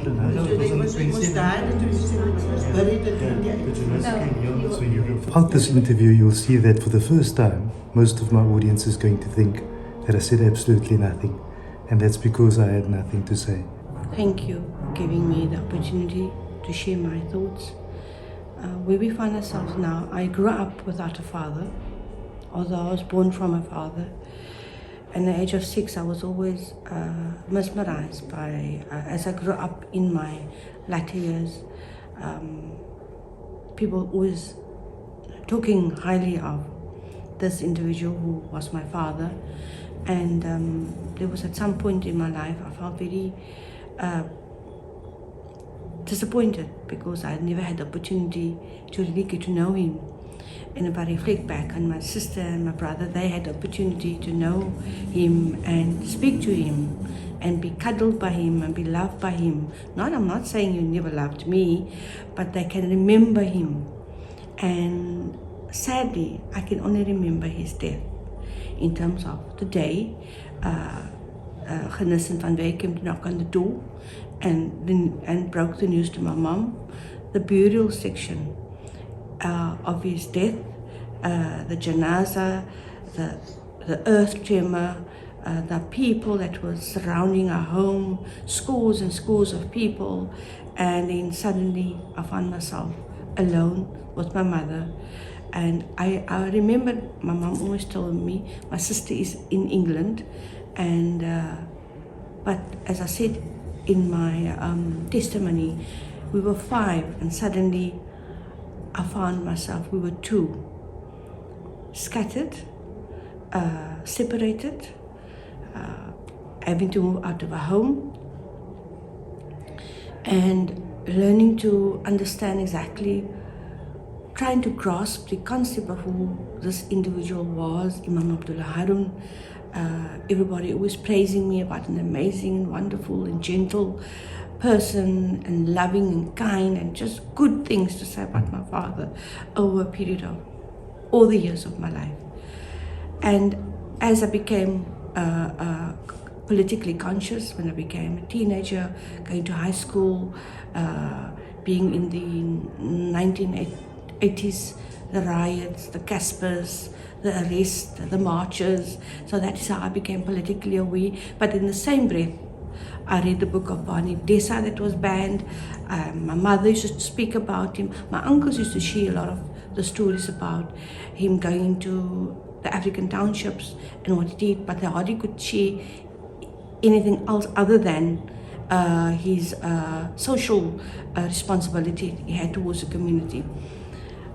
Throughout this interview, you'll see that for the first time, most of my audience is going to think that I said absolutely nothing, and that's because I had nothing to say. Thank you for giving me the opportunity to share my thoughts. Where we find ourselves now, I grew up without a father, although I was born from a father. At the age of 6, I was always mesmerized by, as I grew up in my latter years, people always talking highly of this individual who was my father. And there was at some point in my life, I felt very disappointed because I had never had the opportunity to really get to know him. And if I reflect back on my sister and my brother, they had the opportunity to know him and speak to him and be cuddled by him and be loved by him. I'm not saying you never loved me, but they can remember him. And sadly, I can only remember his death in terms of the day. Genis and Van Wyk came to knock on the door and broke the news to my mom. The burial section of his death, the janaza, the earth tremor, the people that were surrounding our home, scores and scores of people, and then suddenly I found myself alone with my mother. And I remember my mom always told me my sister is in England, and but as I said in my testimony, we were 5, and suddenly I found myself, we were 2, scattered, separated, having to move out of our home, and learning to understand exactly, trying to grasp the concept of who this individual was, Imam Abdullah Haron. Everybody always praising me about an amazing and wonderful and gentle person and loving and kind and just good things to say about my father over a period of all the years of my life. And as I became politically conscious, when I became a teenager, going to high school, being in the 1980s, the riots, the Caspers, the arrests, the marches, so that is how I became politically aware. But in the same breath, I read the book of Barney Dessa that was banned. My mother used to speak about him. My uncles used to share a lot of the stories about him going into the African townships and what he did, but they hardly could share anything else other than his social responsibility he had towards the community.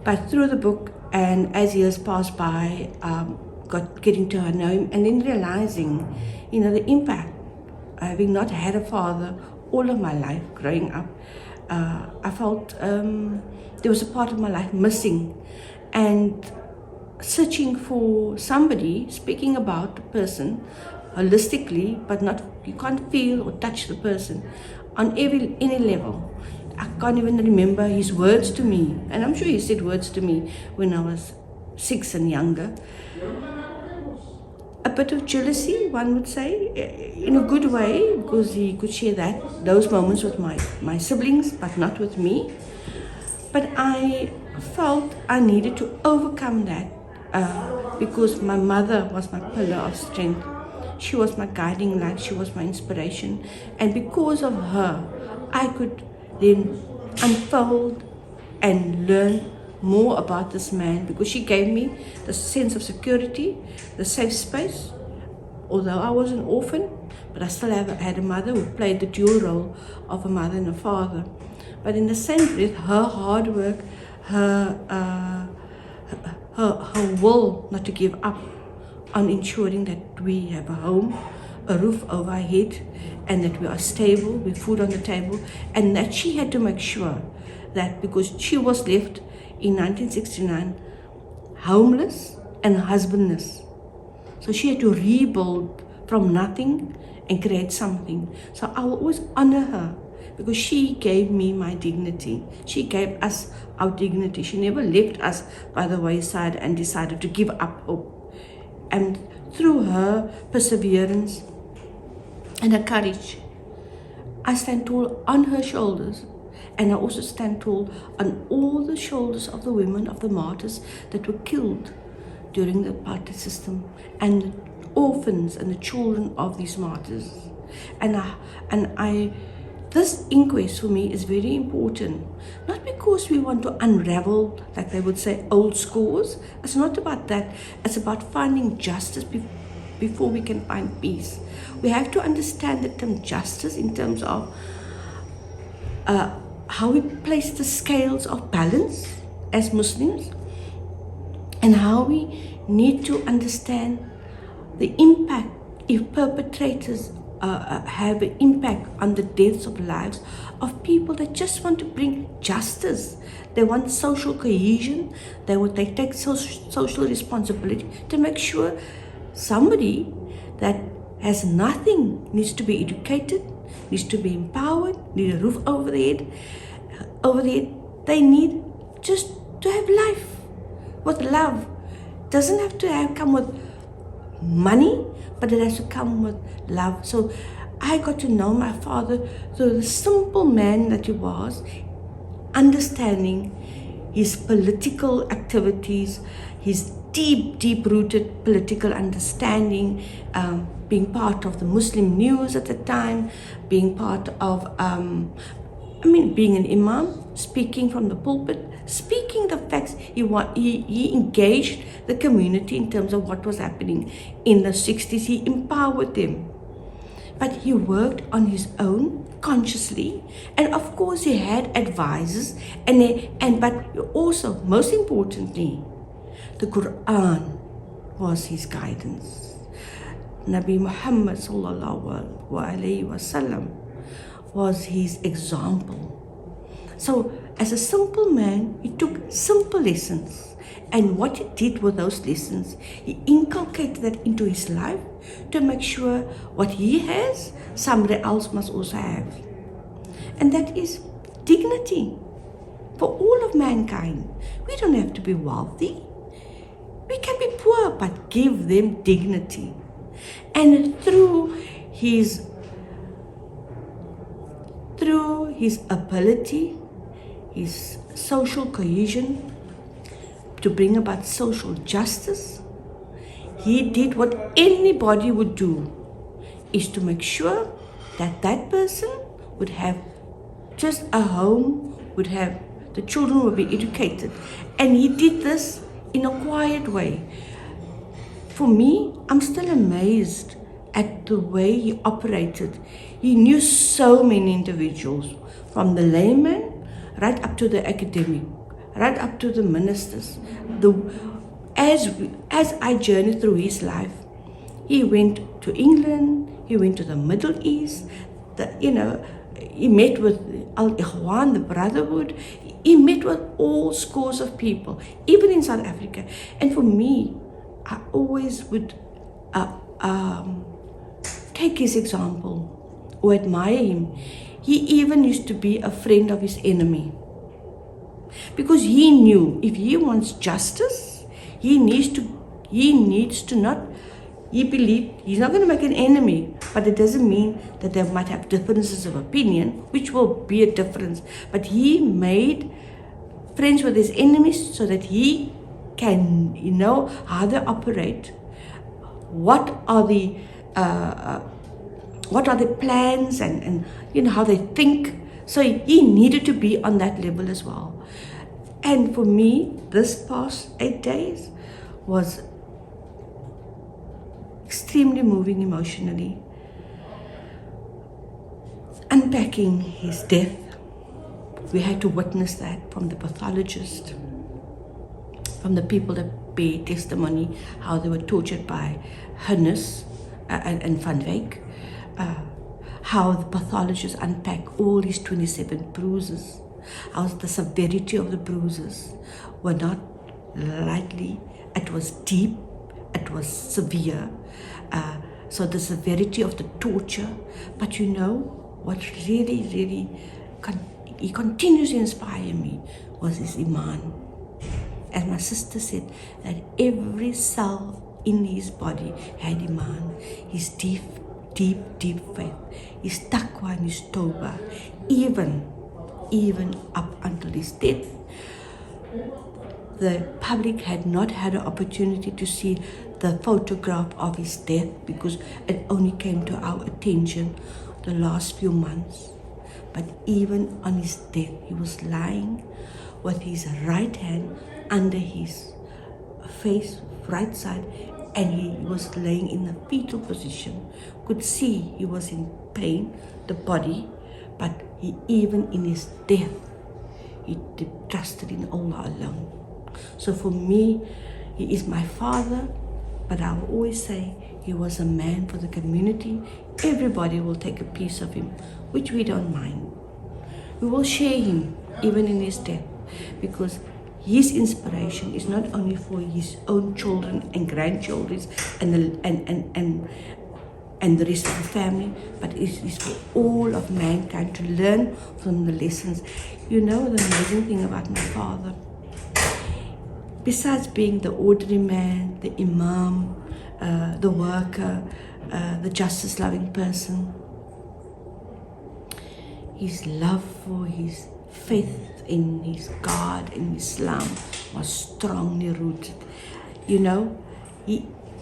But through the book, and as years passed by, getting to know him, and then realizing, the impact, having not had a father all of my life growing up, I felt there was a part of my life missing, and searching for somebody speaking about the person holistically, but you can't feel or touch the person on any level. I can't even remember his words to me, and I'm sure he said words to me when I was 6 and younger. A bit of jealousy, one would say, in a good way, because he could share those moments with my siblings, but not with me. But I felt I needed to overcome that because my mother was my pillar of strength. She was my guiding light, she was my inspiration, and because of her, I could then unfold and learn more about this man, because she gave me the sense of security, the safe space. Although I was an orphan, but I still had a mother who played the dual role of a mother and a father. But in the same breath, her hard work, her will not to give up on ensuring that we have a home, a roof over our head, and that we are stable with food on the table, and that she had to make sure that, because she was left in 1969 homeless and husbandless, so she had to rebuild from nothing and create something. So I will always honor her, because she gave me my dignity. She gave us our dignity. She never left us by the wayside and decided to give up hope. And through her perseverance and her courage, I stand tall on her shoulders, and I also stand tall on all the shoulders of the women of the martyrs that were killed during the apartheid system, and the orphans and the children of these martyrs. This inquest for me is very important, not because we want to unravel, like they would say, old scores. It's not about that. It's about finding justice before we can find peace. We have to understand the term justice in terms of how we place the scales of balance as Muslims, and how we need to understand the impact if perpetrators have an impact on the deaths of lives of people that just want to bring justice. They want social cohesion. They take social responsibility to make sure somebody that has nothing needs to be educated, needs to be empowered, need a roof over their head. They need just to have life with love. Doesn't have to come with money, but it has to come with love. So I got to know my father through the simple man that he was, understanding his political activities, his deep-rooted political understanding, being part of the Muslim news at the time, being part of, being an imam, speaking from the pulpit, speaking the facts. He engaged the community in terms of what was happening in the 60s. He empowered them. But he worked on his own consciously, and of course he had advisors, but also, most importantly, the Quran was his guidance. Nabi Muhammad sallallahu alaihi wasallam was his example. So as a simple man, he took simple lessons, and what he did with those lessons, he inculcated that into his life to make sure what he has, somebody else must also have. And that is dignity for all of mankind. We don't have to be wealthy. We can be poor, but give them dignity. And through his ability, his social cohesion to bring about social justice, he did what anybody would do, is to make sure that that person would have just a home, would have, the children would be educated. And he did this in a quiet way. For me, I'm still amazed at the way he operated. He knew so many individuals, from the layman right up to the academic, right up to the ministers. As I journeyed through his life, he went to England, he went to the Middle East, he met with Al-Ikhwan, the Brotherhood. He met with all scores of people, even in South Africa. And for me, I always would take his example or admire him. He even used to be a friend of his enemy, because he knew if he wants justice, he believed he's not going to make an enemy, but it doesn't mean that they might have differences of opinion, which will be a difference. But he made friends with his enemies so that he can know how they operate, what are the plans, and how they think. So he needed to be on that level as well. And for me, this past 8 days was extremely moving emotionally. Unpacking his death, we had to witness that from the pathologist, from the people that bear testimony, how they were tortured by Hunnis and Van Wyk, how the pathologists unpack all these 27 bruises, how the severity of the bruises were not lightly, it was deep, it was severe. So the severity of the torture. But what really he continues to inspire me was his iman. As my sister said, that every cell in his body had iman. His deep, deep faith, his taqwa and his tawbah, even up until his death. The public had not had an opportunity to see the photograph of his death because it only came to our attention the last few months. But even on his death, he was lying with his right hand under his face, right side, and he was laying in a fetal position. Could see he was in pain, the body, but he, even in his death, he trusted in Allah alone. So for me, he is my father, but I will always say he was a man for the community. Everybody will take a piece of him, which we don't mind. We will share him even in his death, because his inspiration is not only for his own children and grandchildren and the rest of the family, but it is for all of mankind to learn from the lessons. You know, the amazing thing about my father, besides being the ordinary man, the imam, the worker, the justice-loving person, his love for his faith in his God, in Islam, was strongly rooted. You know,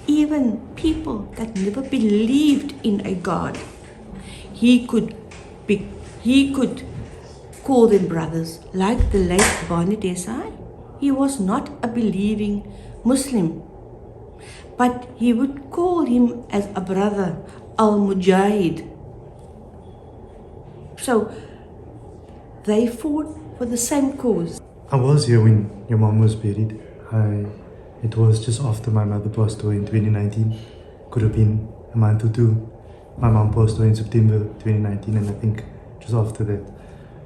even people that never believed in a God, he could call them brothers, like the late Bani Desai. He was not a believing Muslim, but he would call him as a brother, al-Mujahid. So they fought for the same cause. I was here when your mom was buried. It was just after my mother passed away in 2019. Could have been a month or two. My mom passed away in September 2019, and I think just after that,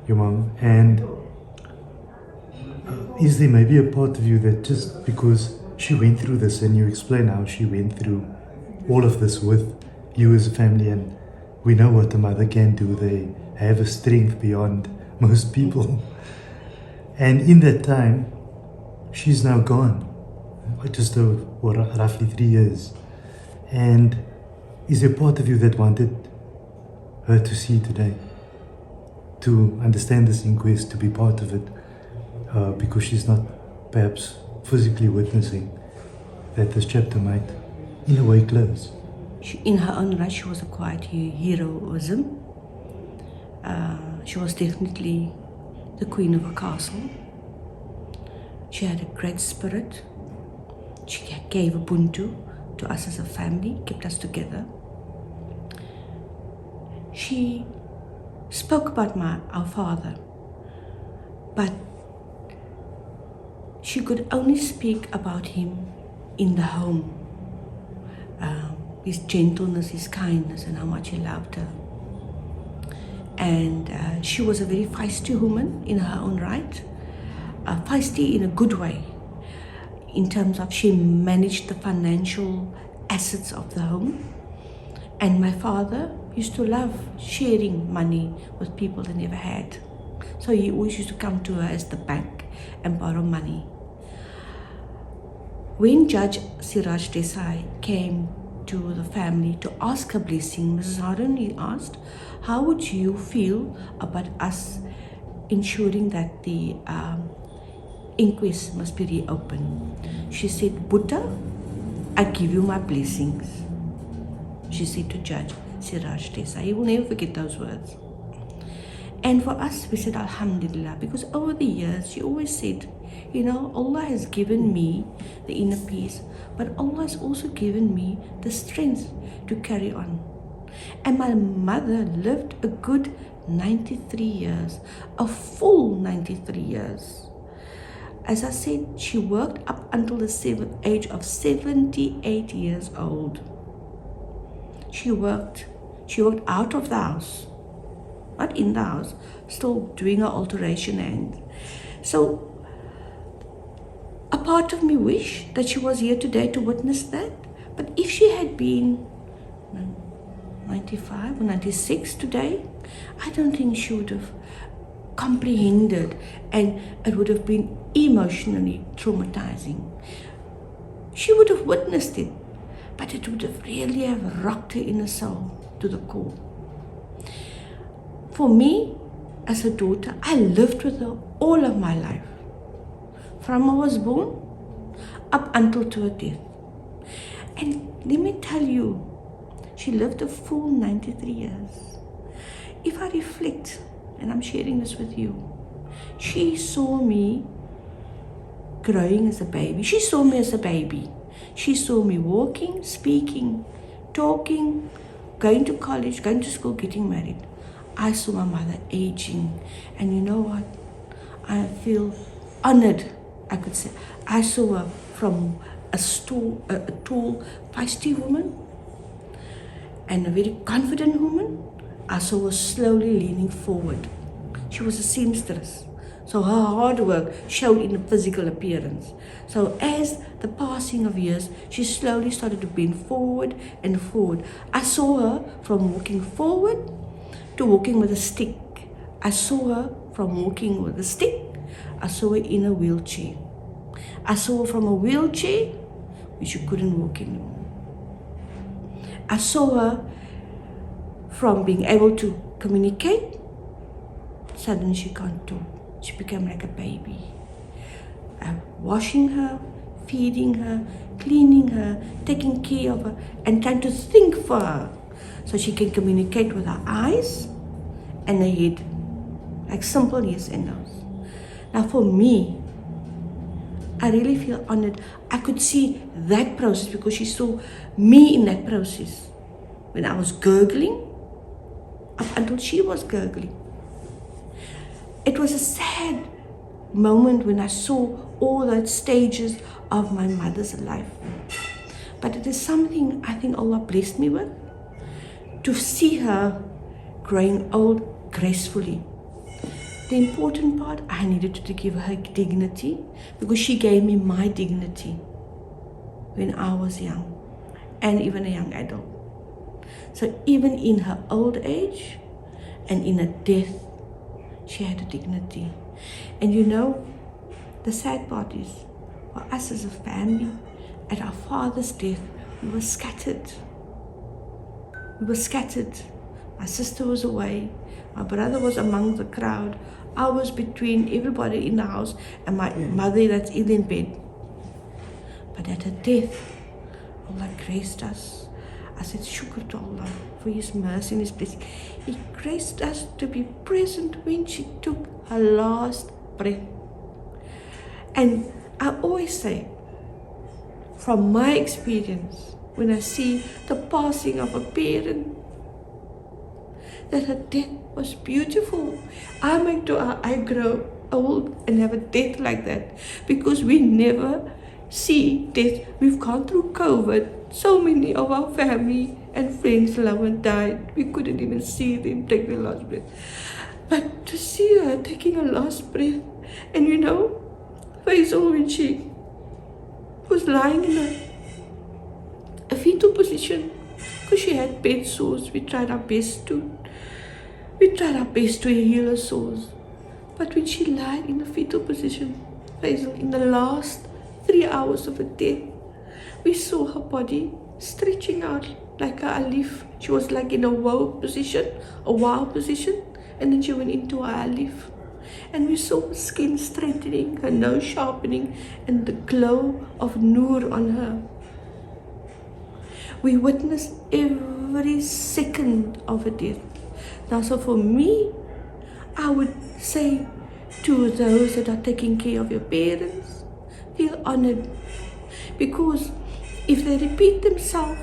your mom. And is there maybe a part of you that just because she went through this, and you explain how she went through all of this with you as a family, and we know what a mother can do. They have a strength beyond most people. And in that time, she's now gone. Just roughly 3 years. And is there a part of you that wanted her to see today? To understand this inquest, to be part of it? Because she's not perhaps physically witnessing that this chapter might, in a way, close. In her own right, she was a quiet heroism. She was definitely the queen of a castle. She had a great spirit. She gave Ubuntu to us as a family, kept us together. She spoke about our father, but she could only speak about him in the home. His gentleness, his kindness, and how much he loved her. And she was a very feisty woman in her own right, feisty in a good way, in terms of she managed the financial assets of the home. And my father used to love sharing money with people they never had. So he always used to come to her as the bank and borrow money. When Judge Siraj Desai came to the family to ask her blessing, Mrs. Haron, he asked, how would you feel about us ensuring that the inquest must be reopened? She said, Buddha, I give you my blessings. She said to Judge Siraj Desai. He will never forget those words. And for us, we said, Alhamdulillah, because over the years, she always said, you know, Allah has given me the inner peace, but Allah has also given me the strength to carry on. And my mother lived a good 93 years, a full 93 years. As I said, she worked up until the age of 78 years old. She worked out of the house, not in the house, still doing her alteration. And so a part of me wish that she was here today to witness that. But if she had been 95 or 96 today, I don't think she would have comprehended, and it would have been emotionally traumatizing. She would have witnessed it, but it would have really have rocked her inner soul to the core. For me, as a daughter, I lived with her all of my life. From I was born up until to her death. And let me tell you, she lived a full 93 years. If I reflect, and I'm sharing this with you, she saw me growing as a baby. She saw me as a baby. She saw me walking, speaking, talking, going to college, going to school, getting married. I saw my mother aging. And you know what? I feel honored, I could say. I saw her from a tall, feisty woman and a very confident woman. I saw her slowly leaning forward. She was a seamstress, so her hard work showed in the physical appearance. So as the passing of years, she slowly started to bend forward and forward. I saw her from walking forward to walking with a stick. I saw her from walking with a stick. I saw her in a wheelchair. I saw her from a wheelchair which she couldn't walk anymore. I saw her from being able to communicate. Suddenly she can't talk. She became like a baby. Washing her, feeding her, cleaning her, taking care of her, and trying to think for her so she can communicate with her eyes and her head, like simple yes and no's. Now for me, I really feel honored. I could see that process because she saw me in that process. When I was gurgling, up until she was gurgling. It was a sad moment when I saw all those stages of my mother's life. But it is something I think Allah blessed me with, to see her growing old gracefully. The important part, I needed to give her dignity because she gave me my dignity when I was young and even a young adult. So even in her old age and in her death, she had a dignity. And you know, the sad part is, for us as a family, at our father's death, we were scattered. We were scattered. My sister was away. My brother was among the crowd. I was between everybody in the house and my mother that's ill in bed. But at her death, Allah graced us. I said, shukr to Allah for His mercy and His blessing. He graced us to be present when she took her last breath. And I always say, from my experience, when I see the passing of a parent, that her death was beautiful. I make dua, I grow old and have a death like that, because we never see death. We've gone through COVID. So many of our family and friends, loved one died. We couldn't even see them take their last breath. But to see her taking her last breath, and you know, Faizal, when she was lying in a fetal position, because she had bed sores, we tried our best to heal her sores. But when she lied in a fetal position, Faizal, in the last 3 hours of her death, we saw her body stretching out like a alif. She was like in a wow position, and then she went into a alif. And we saw her skin straightening, her nose sharpening, and the glow of Noor on her. We witnessed every second of her death. Now, so for me, I would say to those that are taking care of your parents, feel honored, because if they repeat themselves,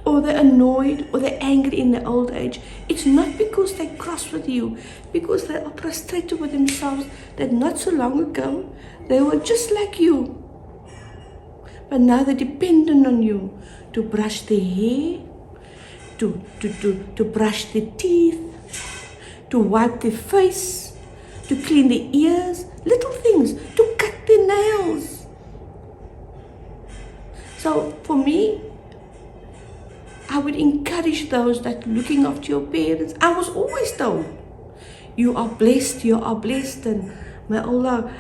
or they're annoyed, or they're angry in their old age, it's not because they're cross with you, because they are frustrated with themselves that not so long ago they were just like you, but now they're dependent on you to brush their hair, to brush their teeth, to wipe their face, to clean their ears, little things, to cut their nails. So for me, I would encourage those that are looking after your parents. I was always told, you are blessed, and may Allah,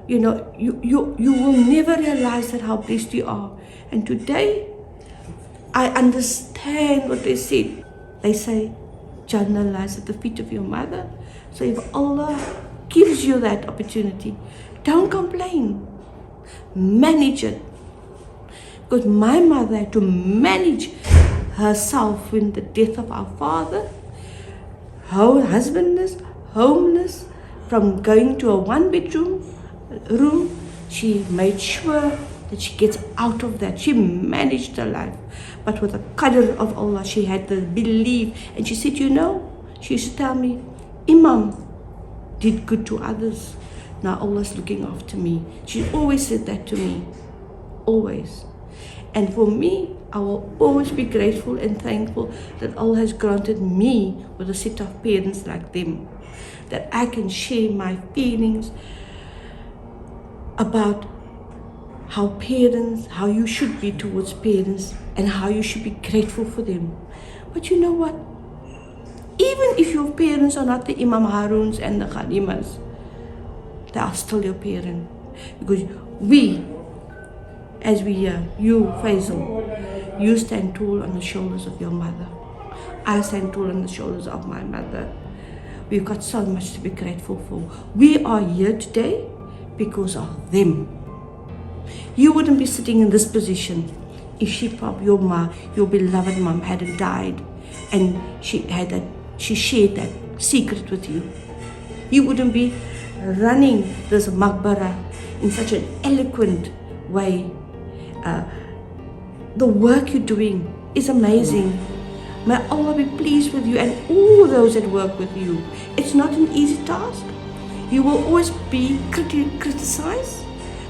you will never realize that how blessed you are. And today, I understand what they said. They say, Jannah lies at the feet of your mother. So if Allah gives you that opportunity, don't complain. Manage it. Because my mother had to manage herself in the death of our father, her husbandless, homeless, from going to a one-bedroom room. She made sure that she gets out of that. She managed her life. But with the qadr of Allah, she had the belief. And she said, she used to tell me, Imam did good to others. Now Allah's looking after me. She always said that to me. Always. And for me, I will always be grateful and thankful that Allah has granted me with a set of parents like them, that I can share my feelings about how you should be towards parents and how you should be grateful for them. But you know what? Even if your parents are not the Imam Haruns and the Khalimas, they are still your parent. Because as we hear, you, Faizal, you stand tall on the shoulders of your mother. I stand tall on the shoulders of my mother. We've got so much to be grateful for. We are here today because of them. You wouldn't be sitting in this position if your beloved mom hadn't died and she shared that secret with you. You wouldn't be running this maqbara in such an eloquent way. The work you're doing is amazing. May Allah be pleased with you and all those that work with you. It's not an easy task. You will always be criticized.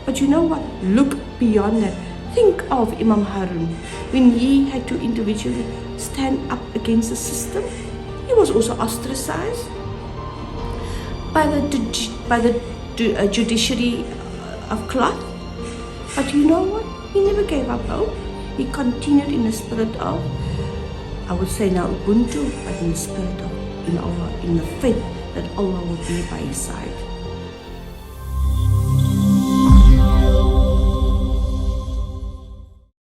But you know what? Look beyond that. Think of Imam Harun. When he had to individually stand up against the system, he was also ostracized by the judiciary of cloth. But you know what? He never gave up hope. He continued in the spirit of, I would say now Ubuntu, but in the spirit of, in the faith that Allah will be by his side.